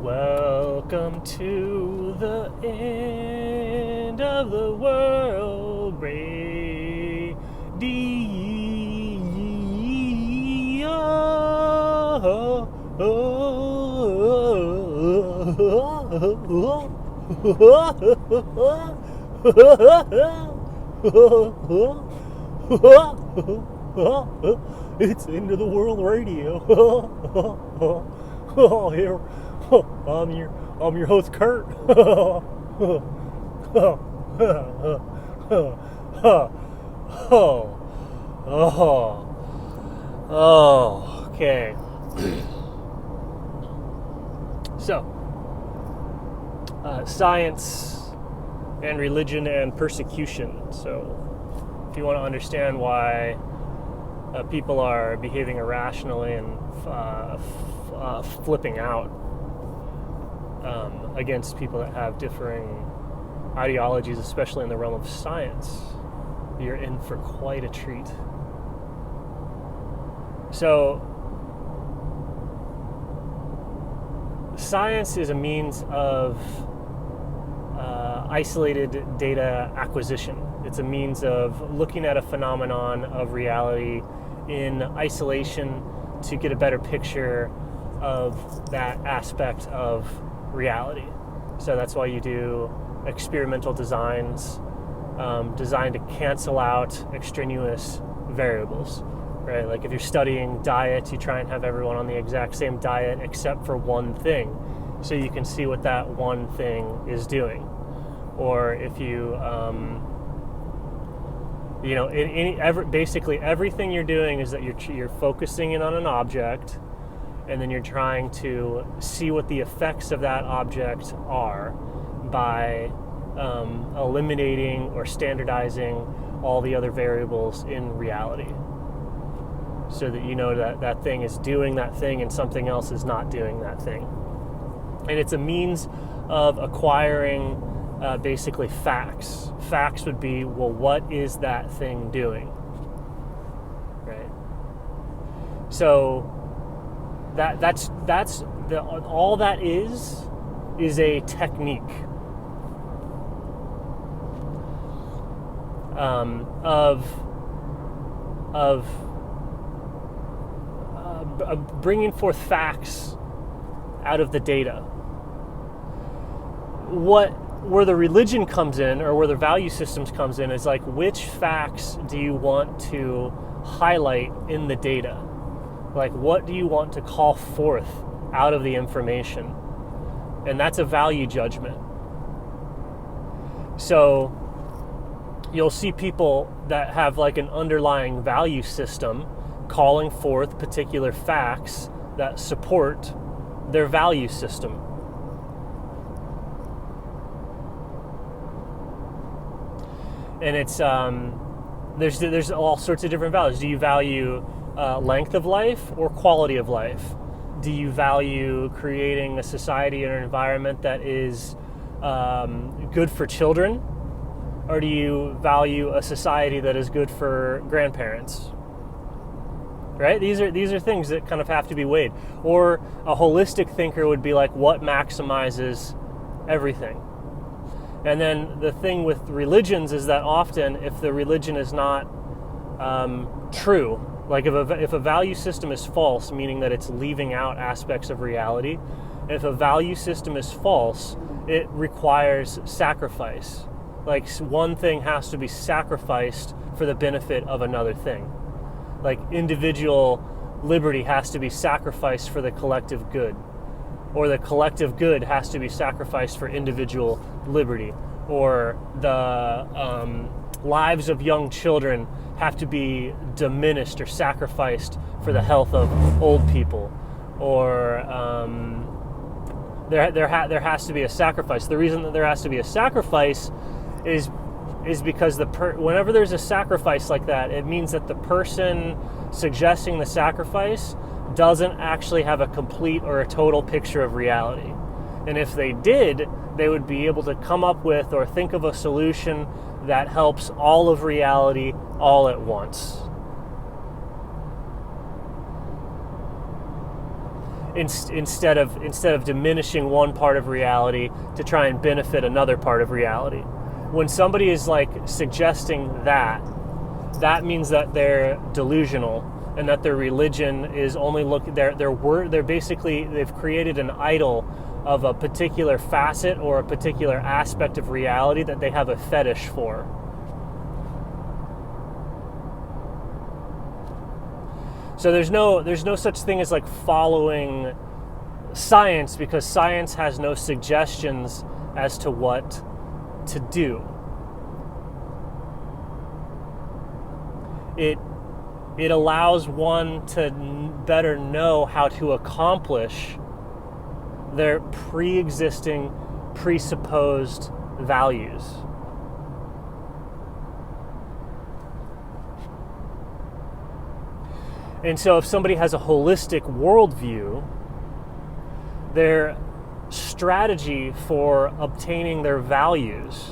Welcome to the end of the world radio. It's End of the World Radio. Here, I'm your host, Kurt. Okay. So, science and religion and persecution. So, if you want to understand why people are behaving irrationally and flipping out against people that have differing ideologies, especially in the realm of science, you're in for quite a treat. So, science is a means of isolated data acquisition. It's a means of looking at a phenomenon of reality in isolation to get a better picture of that aspect of reality. So that's why you do experimental designs designed to cancel out extraneous variables, right? Like if you're studying diet, you try and have everyone on the exact same diet except for one thing, so you can see what that one thing is doing. Or if you, basically everything you're doing is that you're focusing in on an object, and then you're trying to see what the effects of that object are by eliminating or standardizing all the other variables in reality, so that you know that that thing is doing that thing and something else is not doing that thing. And it's a means of acquiring basically facts. Facts would be, well, what is that thing doing, right? So that's all that is a technique of bringing forth facts out of the data. Where the religion comes in, or where the value systems comes in, is like, which facts do you want to highlight in the data? Like, what do you want to call forth out of the information? And that's a value judgment. So you'll see people that have like an underlying value system calling forth particular facts that support their value system. And it's there's all sorts of different values. Do you value length of life or quality of life? Do you value creating a society and an environment that is good for children, or do you value a society that is good for grandparents? Right? These are things that kind of have to be weighed. Or a holistic thinker would be like, what maximizes everything? And then the thing with religions is that often, if the religion is not true, like if a value system is false, meaning that it's leaving out aspects of reality, if a value system is false, it requires sacrifice. Like one thing has to be sacrificed for the benefit of another thing. Like individual liberty has to be sacrificed for the collective good, or the collective good has to be sacrificed for individual liberty, or the lives of young children have to be diminished or sacrificed for the health of old people, or there has to be a sacrifice. The reason that there has to be a sacrifice is because whenever there's a sacrifice like that, it means that the person suggesting the sacrifice doesn't actually have a complete or a total picture of reality. And if they did, they would be able to come up with or think of a solution that helps all of reality all at once. instead of diminishing one part of reality to try and benefit another part of reality. When somebody is like suggesting that means that they're delusional, and that their religion is only they've created an idol of a particular facet or a particular aspect of reality that they have a fetish for. So there's no such thing as like following science, because science has no suggestions as to what to do. It allows one to better know how to accomplish their pre-existing, presupposed values. And so if somebody has a holistic worldview, their strategy for obtaining their values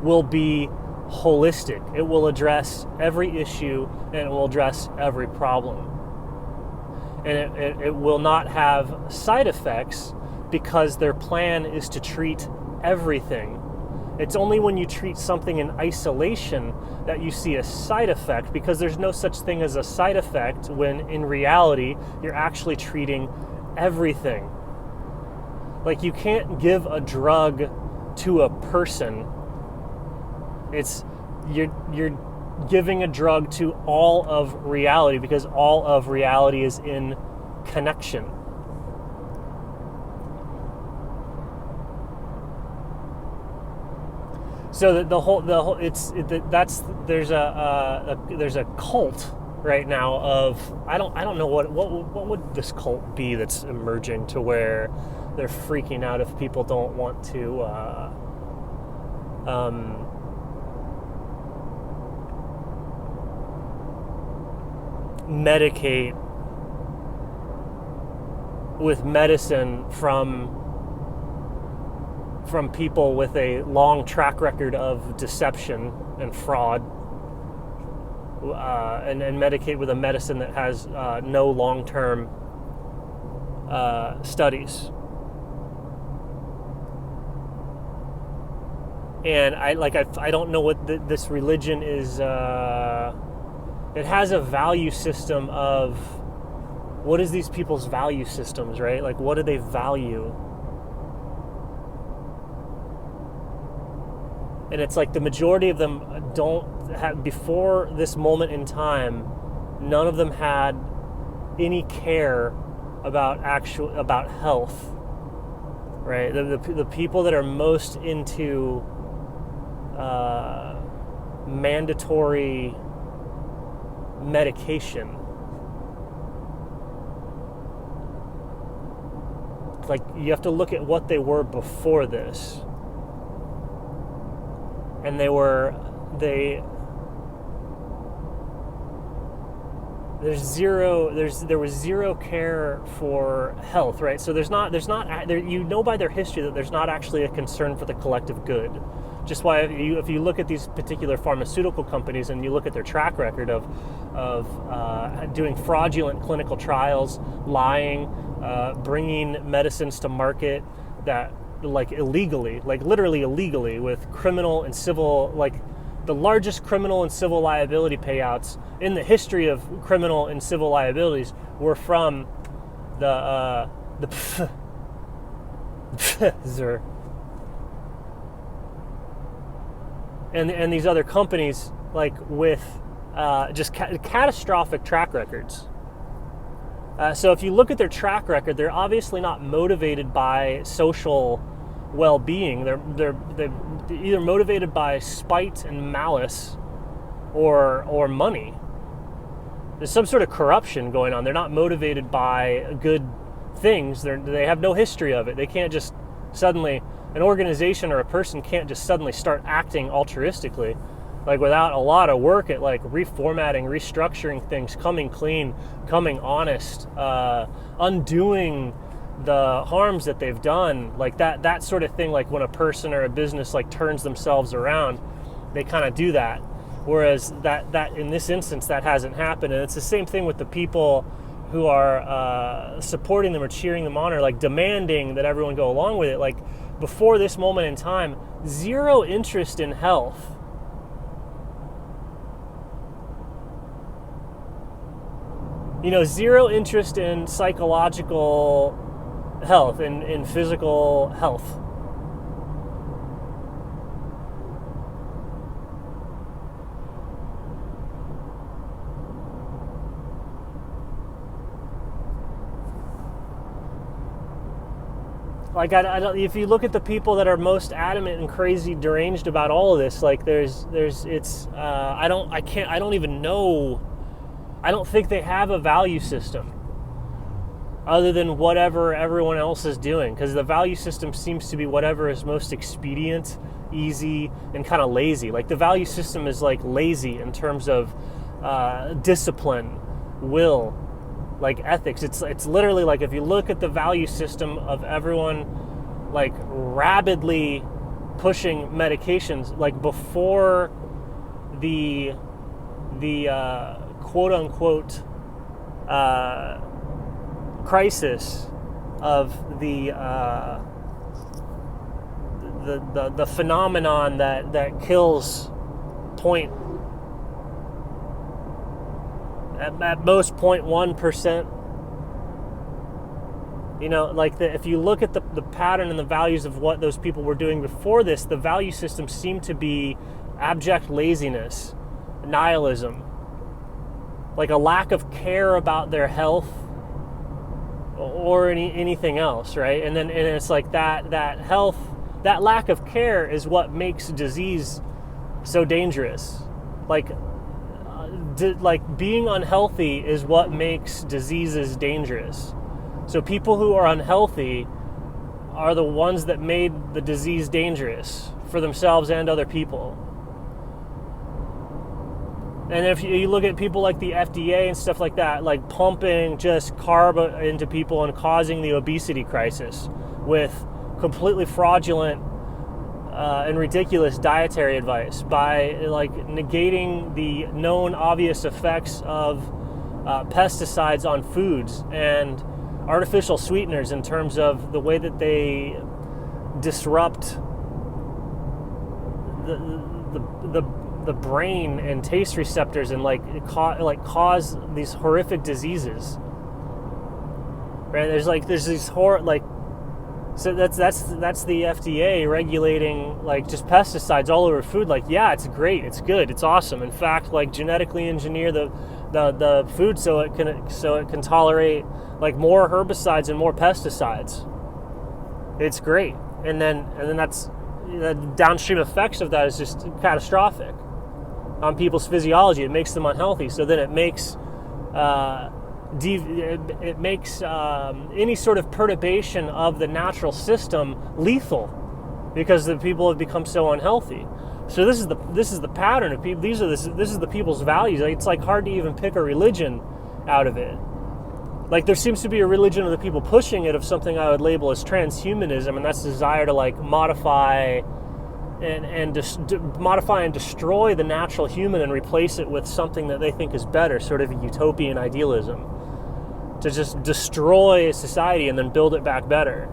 will be holistic. It will address every issue, and it will address every problem. And it will not have side effects, because their plan is to treat everything. It's only when you treat something in isolation that you see a side effect, because there's no such thing as a side effect when in reality you're actually treating everything. Like, you can't give a drug to a person. You're giving a drug to all of reality, because all of reality is in connection. So there's a cult right now of I don't know what would this cult be that's emerging to where they're freaking out if people don't want to medicate with medicine from people with a long track record of deception and fraud, and medicate with a medicine that has no long-term studies. And I don't know what this religion is. It has a value system of what is these people's value systems, right? Like, what do they value? And it's like the majority of them don't have, before this moment in time, none of them had any care about health, right? The people that are most into mandatory medication, like, you have to look at what they were before this. And there was zero care for health, right? So there's not you know by their history that there's not actually a concern for the collective good. Just why if you look at these particular pharmaceutical companies and you look at their track record of doing fraudulent clinical trials, lying, bringing medicines to market that like illegally, like literally illegally, with criminal and civil, like the largest criminal and civil liability payouts in the history of criminal and civil liabilities were from the Pfizer and these other companies, like with just catastrophic track records. So if you look at their track record, they're obviously not motivated by social well-being. They're either motivated by spite and malice or money. There's some sort of corruption going on. They're not motivated by good things. They have no history of it. They can't just suddenly, an organization or a person can't just suddenly start acting altruistically, like without a lot of work at like reformatting, restructuring things, coming clean, coming honest, undoing the harms that they've done, like that sort of thing. Like when a person or a business like turns themselves around, they kind of do that. Whereas that in this instance, that hasn't happened. And it's the same thing with the people who are supporting them or cheering them on or like demanding that everyone go along with it, like before this moment in time, zero interest in health. Zero interest in psychological health, in physical health. Like I don't, if you look at the people that are most adamant and crazy, deranged about all of this, like I don't even know. I don't think they have a value system other than whatever everyone else is doing, because the value system seems to be whatever is most expedient, easy, and kind of lazy. Like the value system is like lazy in terms of discipline, will, like ethics. It's literally like if you look at the value system of everyone like rabidly pushing medications, like before the quote unquote crisis of the phenomenon that kills at most 0.1%. If you look at the pattern and the values of what those people were doing before this, the value system seemed to be abject laziness, nihilism, like a lack of care about their health or anything else, right? And it's like that health, that lack of care is what makes disease so dangerous. Like being unhealthy is what makes diseases dangerous. So people who are unhealthy are the ones that made the disease dangerous for themselves and other people. And if you look at people like the FDA and stuff like that, like pumping just carb into people and causing the obesity crisis with completely fraudulent and ridiculous dietary advice by like negating the known obvious effects of pesticides on foods and artificial sweeteners in terms of the way that they disrupt the brain and taste receptors and cause these horrific diseases. Right? There's these so that's the FDA regulating like just pesticides all over food. Like, yeah, it's great, it's good, it's awesome. In fact, like genetically engineer the food so it can tolerate like more herbicides and more pesticides. It's great. And then that's the downstream effects of that is just catastrophic on people's physiology. It makes them unhealthy. So then it makes any sort of perturbation of the natural system lethal because the people have become so unhealthy. So this is the pattern of people. This is the people's values. It's like hard to even pick a religion out of it. Like there seems to be a religion of the people pushing it of something I would label as transhumanism, and that's the desire to like modify and destroy the natural human and replace it with something that they think is better, sort of a utopian idealism, to just destroy society and then build it back better.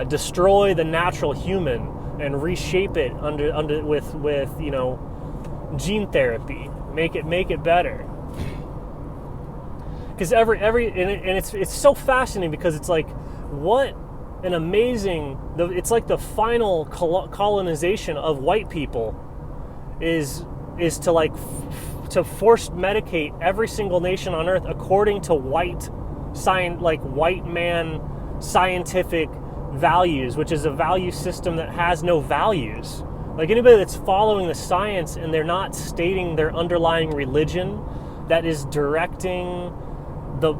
Destroy the natural human and reshape it with gene therapy. Make it better. Because it's so fascinating because it's like what an amazing, it's like the final colonization of white people is to like to force medicate every single nation on earth according to white man scientific values, which is a value system that has no values. Like anybody that's following the science and they're not stating their underlying religion that is directing the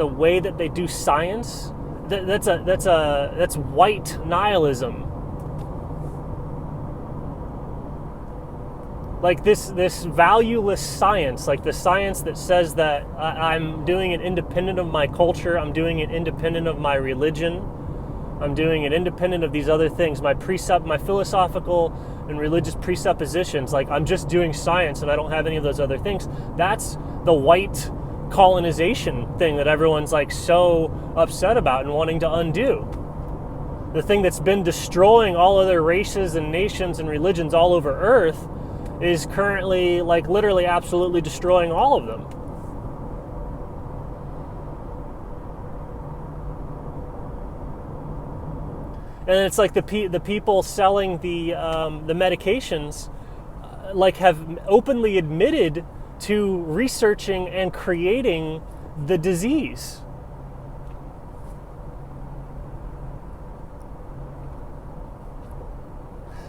way that they do science, that's white nihilism. Like this valueless science, like the science that says that I'm doing it independent of my culture, I'm doing it independent of my religion, I'm doing it independent of these other things, my philosophical and religious presuppositions, like I'm just doing science and I don't have any of those other things. That's the white colonization thing that everyone's like so upset about and wanting to undo. The thing that's been destroying all other races and nations and religions all over Earth is currently, like, literally absolutely destroying all of them. And it's like the people selling the medications like have openly admitted to researching and creating the disease.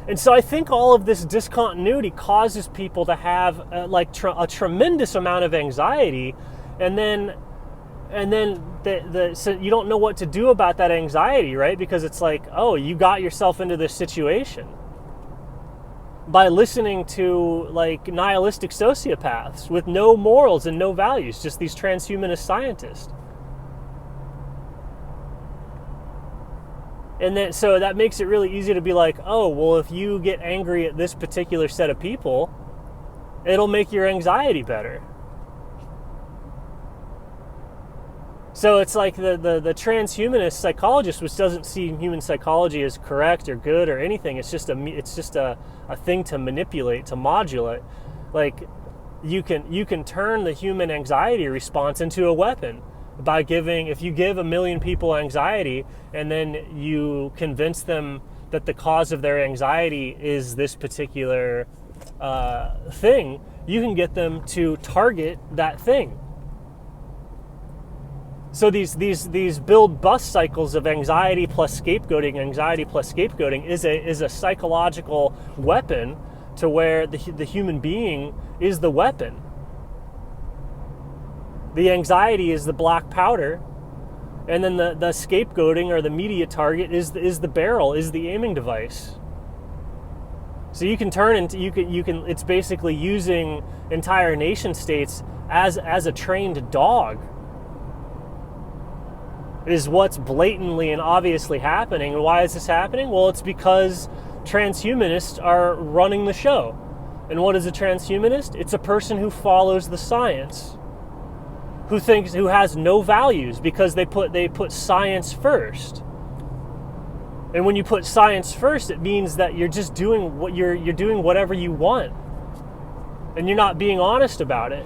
And so I think all of this discontinuity causes people to have a tremendous amount of anxiety, and then so you don't know what to do about that anxiety, right? Because it's like, oh, you got yourself into this situation by listening to like nihilistic sociopaths with no morals and no values, just these transhumanist scientists. And then, so that makes it really easy to be like, oh, well, if you get angry at this particular set of people, it'll make your anxiety better. So it's like the transhumanist psychologist, which doesn't see human psychology as correct or good or anything. It's just a thing to manipulate, to modulate. Like you can turn the human anxiety response into a weapon by if you give 1 million people anxiety and then you convince them that the cause of their anxiety is this particular thing, you can get them to target that thing. So these build bust cycles of anxiety plus scapegoating is a psychological weapon to where the human being is the weapon. The anxiety is the black powder, and then the scapegoating or the media target is the barrel, is the aiming device. So you can turn into you can it's basically using entire nation states as a trained dog. Is what's blatantly and obviously happening. And why is this happening? Well, it's because transhumanists are running the show. And what is a transhumanist? It's a person who follows the science, who has no values because they put science first. And when you put science first, it means that you're just doing what you're doing whatever you want, and you're not being honest about it.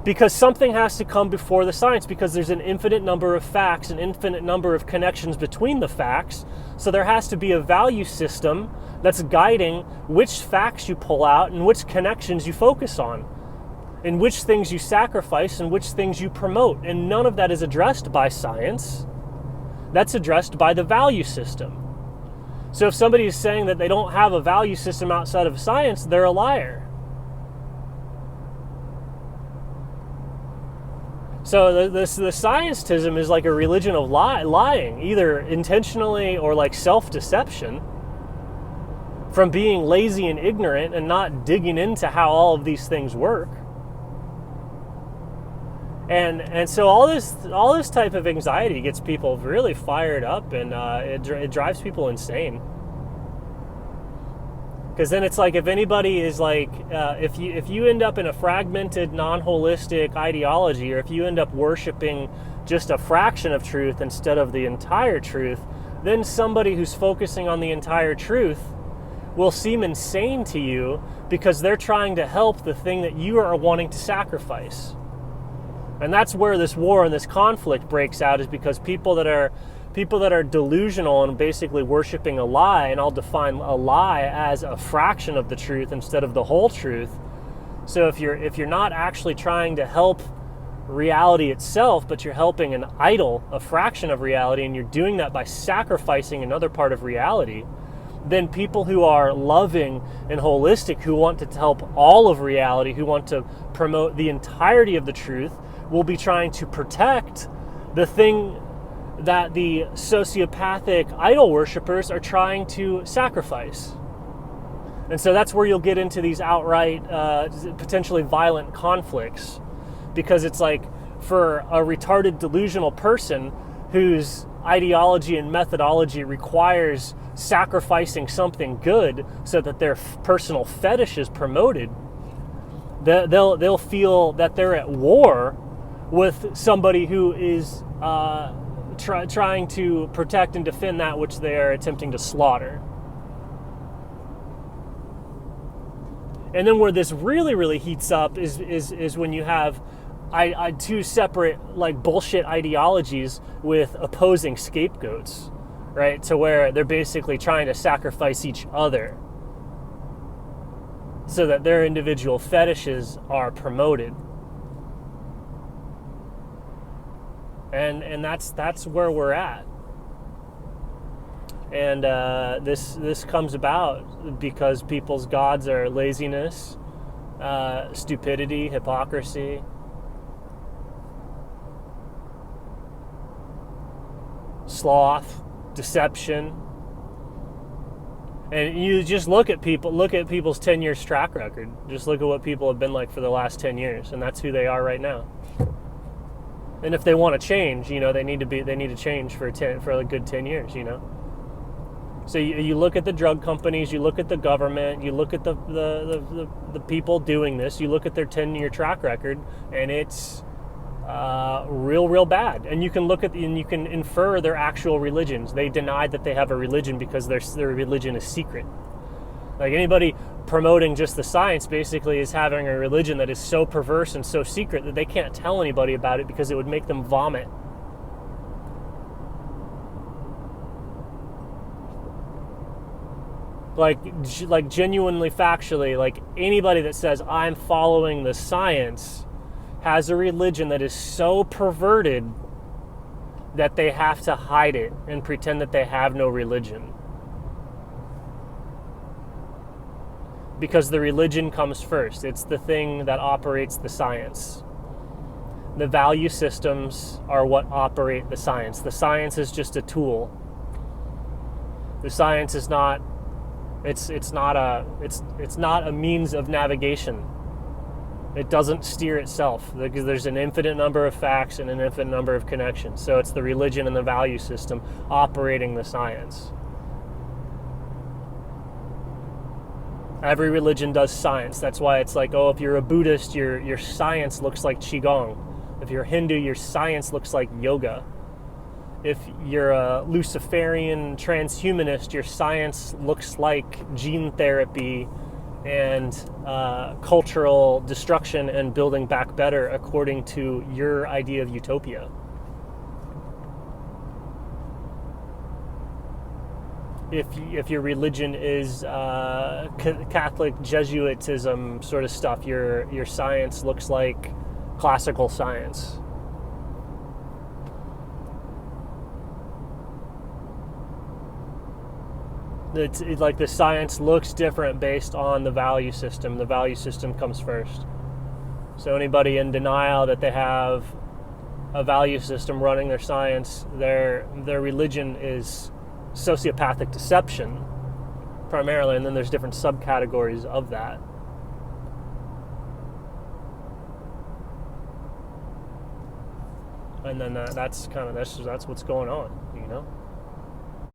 Because something has to come before the science, because there's an infinite number of facts, an infinite number of connections between the facts. So there has to be a value system that's guiding which facts you pull out and which connections you focus on, and which things you sacrifice and which things you promote. And none of that is addressed by science. That's addressed by the value system. So if somebody is saying that they don't have a value system outside of science, they're a liar. So the scientism is like a religion of lying, either intentionally or like self-deception, from being lazy and ignorant and not digging into how all of these things work. And so all this type of anxiety gets people really fired up, and it drives people insane. Because then it's like, if anybody is like, if you end up in a fragmented, non-holistic ideology, or if you end up worshiping just a fraction of truth instead of the entire truth, then somebody who's focusing on the entire truth will seem insane to you because they're trying to help the thing that you are wanting to sacrifice. And that's where this war and this conflict breaks out, is because people that are delusional and basically worshiping a lie, and I'll define a lie as a fraction of the truth instead of the whole truth. So if you're not actually trying to help reality itself, but you're helping an idol, a fraction of reality, and you're doing that by sacrificing another part of reality, then people who are loving and holistic, who want to help all of reality, who want to promote the entirety of the truth, will be trying to protect the thing that the sociopathic idol worshippers are trying to sacrifice. And so that's where you'll get into these outright, potentially violent conflicts, because it's like, for a retarded, delusional person whose ideology and methodology requires sacrificing something good so that their personal fetish is promoted, they'll feel that they're at war with somebody who is trying to protect and defend that which they are attempting to slaughter. And then where this really, really heats up is when you have two separate like bullshit ideologies with opposing scapegoats, right? To where they're basically trying to sacrifice each other so that their individual fetishes are promoted. And that's where we're at. And this comes about because people's gods are laziness, stupidity, hypocrisy, sloth, deception. And you just look at people's 10 years track record. Just look at what people have been like for the last 10 years, and that's who they are right now. And if they want to change, they need to change for a good 10 years, So you look at the drug companies, you look at the government, you look at the people doing this, you look at their 10-year track record, and it's real bad. And you can and you can infer their actual religions. They deny that they have a religion because their religion is secret. Like anybody promoting just the science basically is having a religion that is so perverse and so secret that they can't tell anybody about it because it would make them vomit. Like genuinely factually, like anybody that says I'm following the science has a religion that is so perverted that they have to hide it and pretend that they have no religion. Because the religion comes first. It's the thing that operates the science. The value systems are what operate the science. The science is just a tool. The science is not it's not a means of navigation. It doesn't steer itself because there's an infinite number of facts and an infinite number of connections. So it's the religion and the value system operating the science. Every religion does science. That's why it's like, if you're a Buddhist, your science looks like Qigong. If you're Hindu, your science looks like yoga. If you're a Luciferian transhumanist, your science looks like gene therapy and cultural destruction and building back better according to your idea of utopia. If your religion is Catholic Jesuitism sort of stuff, your science looks like classical science. It's like the science looks different based on the value system. The value system comes first. So anybody in denial that they have a value system running their science, their religion is sociopathic deception primarily, and then there's different subcategories of that. And then that's what's going on,